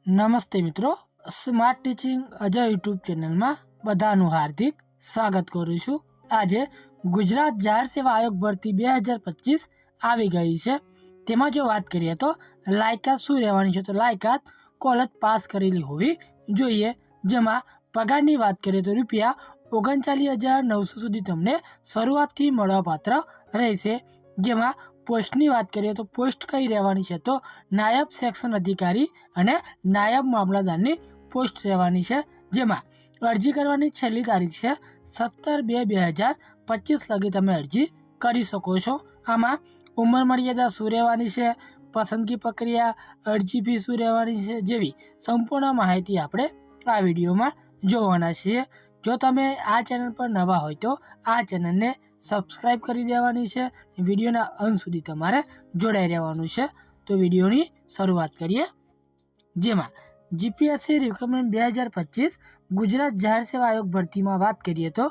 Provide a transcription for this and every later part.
નમસ્તે મિત્રો, smart teaching Ajay YouTube ચેનલમાં બધાનું હાર્દિક સ્વાગત કરું છું। આજે ગુજરાત જાહેર સેવા આયોગ ભરતી 2025 આવી ગઈ છે। તેમાં જો વાત કરીએ તો લાયકાત શું રહેવાની છે, તો લાયકાત કોલેજ પાસ કરેલી હોવી જોઈએ। જેમાં પગારની વાત કરીએ તો ₹39,900 સુધી તમને શરૂઆતથી મળવાપાત્ર રહેશે। જેમાં પોસ્ટની વાત કરીએ તો પોસ્ટ કઈ રહેવાની છે, તો નાયબ સેક્શન અધિકારી અને નાયબ મામલતદારની પોસ્ટ રહેવાની છે। જેમાં અરજી કરવાની છેલ્લી તારીખ છે 17/2/2025 લગી તમે અરજી કરી શકો છો। આમાં ઉંમર મર્યાદા શું રહેવાની છે, પસંદગી પ્રક્રિયા, અરજી ફી શું રહેવાની છે જેવી સંપૂર્ણ માહિતી આપણે આ વિડીયોમાં જોવાના છીએ। જો તમે આ ચેનલ પર નવા હોય તો આ ચેનલને સબસ્ક્રાઈબ કરી દેવાની છે। વિડીયોના અંત સુધી તમારે જોડાઈ રહેવાનું છે। તો વિડીયોની શરૂઆત કરીએ। જેમાં જીપીએસસી રિક્રુટમેન્ટ 2025 ગુજરાત જાહેર સેવા આયોગ ભરતીમાં વાત કરીએ તો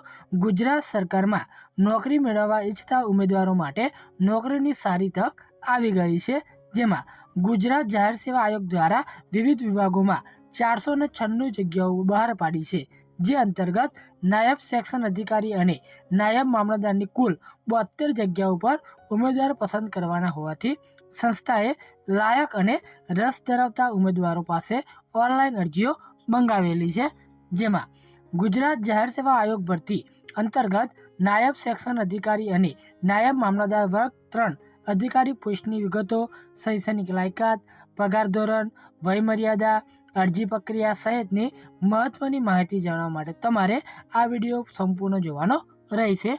ગુજરાત સરકારમાં નોકરી મેળવવા ઈચ્છતા ઉમેદવારો માટે નોકરીની સારી તક આવી ગઈ છે। જેમાં ગુજરાત જાહેર સેવા આયોગ દ્વારા વિવિધ વિભાગોમાં 496 જગ્યાઓ બહાર પાડી છે। જે અંતર્ગત નાયબ સેક્શન અધિકારી અને નાયબ મામલતદારની કુલ 72 જગ્યાઓ પર ઉમેદવાર પસંદ કરવાના હોવાથી સંસ્થાએ લાયક અને રસ ધરાવતા ઉમેદવારો પાસે ઓનલાઈન અરજીઓ મંગાવેલી છે। જેમાં ગુજરાત જાહેર સેવા આયોગ ભરતી અંતર્ગત નાયબ સેક્શન અધિકારી અને નાયબ મામલતદાર વર્ગ 3 અધિકારી પોસ્ટની વિગતો, શૈક્ષણિક લાયકાત, પગાર ધોરણ, વયમર્યાદા, અરજી પ્રક્રિયા સહિતની મહત્વની માહિતી જાણવા માટે તમારે આ વિડીયો સંપૂર્ણ જોવાનો રહેશે।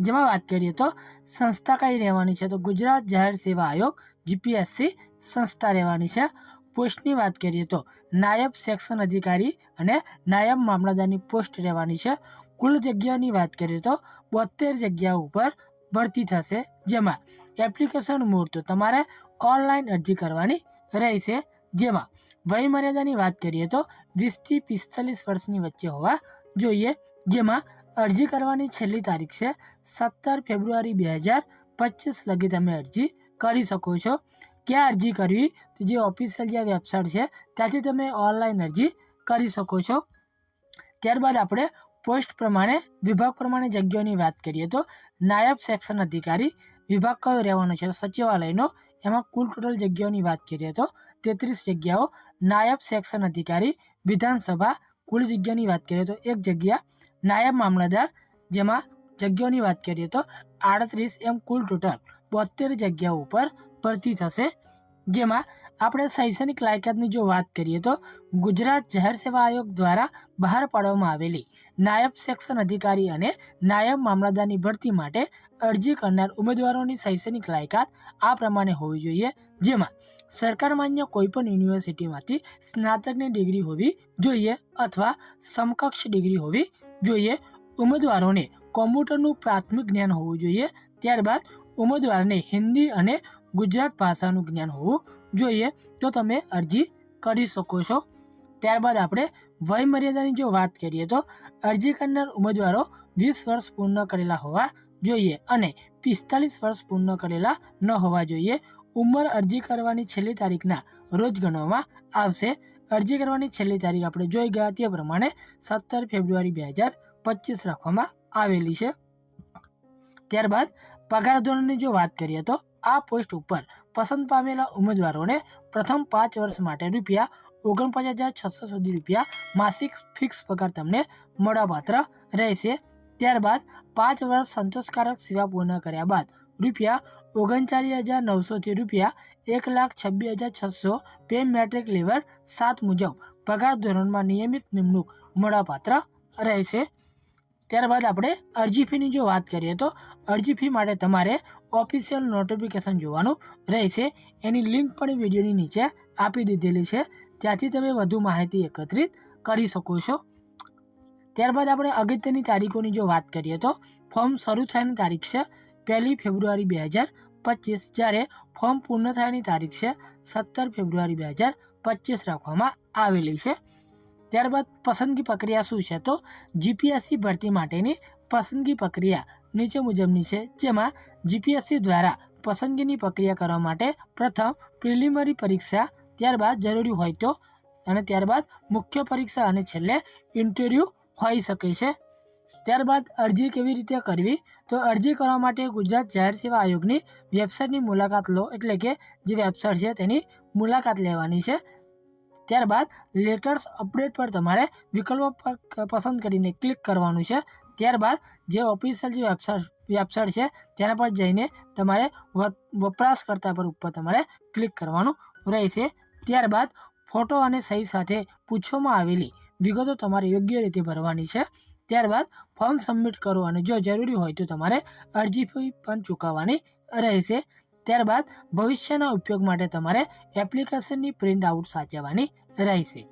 જેમાં વાત કરીએ તો સંસ્થા કઈ રહેવાની છે, તો ગુજરાત જાહેર સેવા આયોગ જીપીએસસી સંસ્થા રહેવાની છે। પોસ્ટની વાત કરીએ તો નાયબ સેક્શન અધિકારી અને નાયબ મામલતદારની પોસ્ટ રહેવાની છે। કુલ જગ્યાની વાત કરીએ તો 72 જગ્યાઓ ઉપર ભરતી થશે। જેમાં એપ્લિકેશન મોડ તો તમારે ઓનલાઈન અરજી કરવાની રહેશે। જેમાં વયમર્યાદાની વાત કરીએ તો 20 થી 45 વર્ષની વચ્ચે હોવા જોઈએ। જેમાં અરજી કરવાની છેલ્લી તારીખ છે 17 ફેબ્રુઆરી 2025 લગી તમે અરજી કરી શકો છો। ક્યાં અરજી કરવી, તો જે ઓફિશિયલ જે વેબસાઇટ છે ત્યાંથી તમે ઓનલાઈન અરજી કરી શકો છો। ત્યારબાદ આપણે પોસ્ટ પ્રમાણે વિભાગ પ્રમાણે જગ્યાઓની વાત કરીએ તો નાયબ સેક્શન અધિકારી વિભાગ કયો રહેવાનો છે, સચિવાલયનો। એમાં કુલ ટોટલ જગ્યાઓની વાત કરીએ તો 33 જગ્યાઓ। નાયબ સેક્શન અધિકારી વિધાનસભા કુલ જગ્યાની વાત કરીએ તો 1 જગ્યા। નાયબ મામલતદાર જેમાં જગ્યાઓની વાત કરીએ તો 38, એમ કુલ ટોટલ 72 જગ્યાઓ ઉપર ભરતી થશે। જેમાં આપણે શૈક્ષણિક લાયકાતની જો વાત કરીએ તો ગુજરાત જાહેર સેવા આયોગ દ્વારા બહાર પાડવામાં આવેલી નાયબ સેક્શન અધિકારી અને નાયબ મામલતદારની ભરતી માટે અરજી કરનાર ઉમેદવારોની શૈક્ષણિક લાયકાત આ પ્રમાણે હોવી જોઈએ। જેમાં સરકાર માન્ય કોઈપણ યુનિવર્સિટીમાંથી સ્નાતકની ડિગ્રી હોવી જોઈએ અથવા સમકક્ષ ડિગ્રી હોવી જોઈએ। ઉમેદવારોને કોમ્પ્યુટરનું પ્રાથમિક જ્ઞાન હોવું જોઈએ। ત્યારબાદ ઉમેદવારને હિન્દી અને ગુજરાત ભાષાનું જ્ઞાન હોવું જોઈએ, તો તમે અરજી કરી શકો છો। ત્યારબાદ આપણે વયમર્યાદાની જો વાત કરીએ તો અરજી કરનાર ઉમેદવારો 20 વર્ષ પૂર્ણ કરેલા હોવા જોઈએ અને 45 વર્ષ પૂર્ણ કરેલા ન હોવા જોઈએ। ઉંમર અરજી કરવાની છેલ્લી તારીખના રોજ ગણવામાં આવશે। અરજી કરવાની છેલ્લી તારીખ આપણે જોઈ ગયા તે પ્રમાણે 17 ફેબ્રુઆરી 2025 રાખવામાં આવેલી છે। ત્યારબાદ પગાર ધોરણની જો વાત કરીએ તો આ પોસ્ટ ઉપર પસંદ પામેલા ઉમેદવારોને પ્રથમ 5 વર્ષ માટે ₹49,600 સુધી માસિક ફિક્સ પગાર તમને મળવાપાત્ર રહેશે। ત્યારબાદ 5 વર્ષ સંતોષકારક સેવા પૂર્ણ કર્યા બાદ ₹39,900 થી ₹1,26,600 પે મેટ્રિક લેવલ 7 મુજબ પગાર ધોરણમાં નિયમિત નિમણૂક મળવાપાત્ર રહેશે। ત્યારબાદ આપણે અરજી ફીની જો વાત કરીએ તો અરજી ફી માટે તમારે ઓફિશિયલ નોટિફિકેશન જોવાનું રહેશે। એની લિંક પણ વિડીયોની નીચે આપી દીધેલી છે, ત્યાંથી તમે વધુ માહિતી એકત્રિત કરી શકો છો। ત્યારબાદ આપણે અગત્યની તારીખોની જો વાત કરીએ તો ફોર્મ શરૂ થયાની તારીખ છે 1 ફેબ્રુઆરી 2025, જ્યારે ફોર્મ પૂર્ણ થયાની તારીખ છે 17 ફેબ્રુઆરી 2025 રાખવામાં આવેલી છે। ત્યારબાદ પસંદગી પ્રક્રિયા શું છે, તો જીપીએસસી ભરતી માટેની પસંદગી પ્રક્રિયા નીચે મુજબની છે। જેમાં જીપીએસસી દ્વારા પસંદગીની પ્રક્રિયા કરવા માટે પ્રથમ પ્રિલિમિનરી પરીક્ષા, ત્યારબાદ જરૂરી હોય તો અને ત્યારબાદ મુખ્ય પરીક્ષા અને છેલ્લે ઇન્ટરવ્યૂ હોઈ શકે છે। ત્યારબાદ અરજી કેવી રીતે કરવી, તો અરજી કરવા માટે ગુજરાત જાહેર સેવા આયોગની વેબસાઇટની મુલાકાત લો, એટલે કે જે વેબસાઇટ છે તેની મુલાકાત લેવાની છે। ત્યારબાદ લેટર્સ અપડેટ પર તમારે વિકલ્પો પર પસંદ કરીને ક્લિક કરવાનું છે। ત્યારબાદ જે ઓફિશિયલ જે વેબસાઇટ છે તેના પર જઈને તમારે વપરાશકર્તા પર ઉપર તમારે ક્લિક કરવાનું રહેશે। ત્યારબાદ ફોટો અને સહી સાથે પૂછવામાં આવેલી વિગતો તમારે યોગ્ય રીતે ભરવાની છે। ત્યારબાદ ફોર્મ સબમિટ કરો અને જો જરૂરી હોય તો તમારે અરજી ફી પણ ચૂકવવાની રહેશે। ત્યારબાદ ભવિષ્યના ઉપયોગ માટે તમારે એપ્લિકેશનની પ્રિન્ટ આઉટ સાચવવાની રહેશે।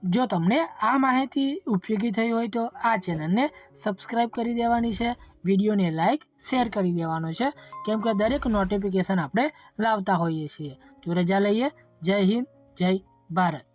જો તમને આ માહિતી ઉપયોગી થઈ હોય તો આ ચેનલને સબસ્ક્રાઈબ કરી દેવાની છે, વિડીયોને લાઇક શેર કરી દેવાનો છે, કેમ કે દરેક નોટિફિકેશન આપણે લાવતા હોઈએ છીએ। તો રજા લઈએ। જય હિન્દ, જય ભારત।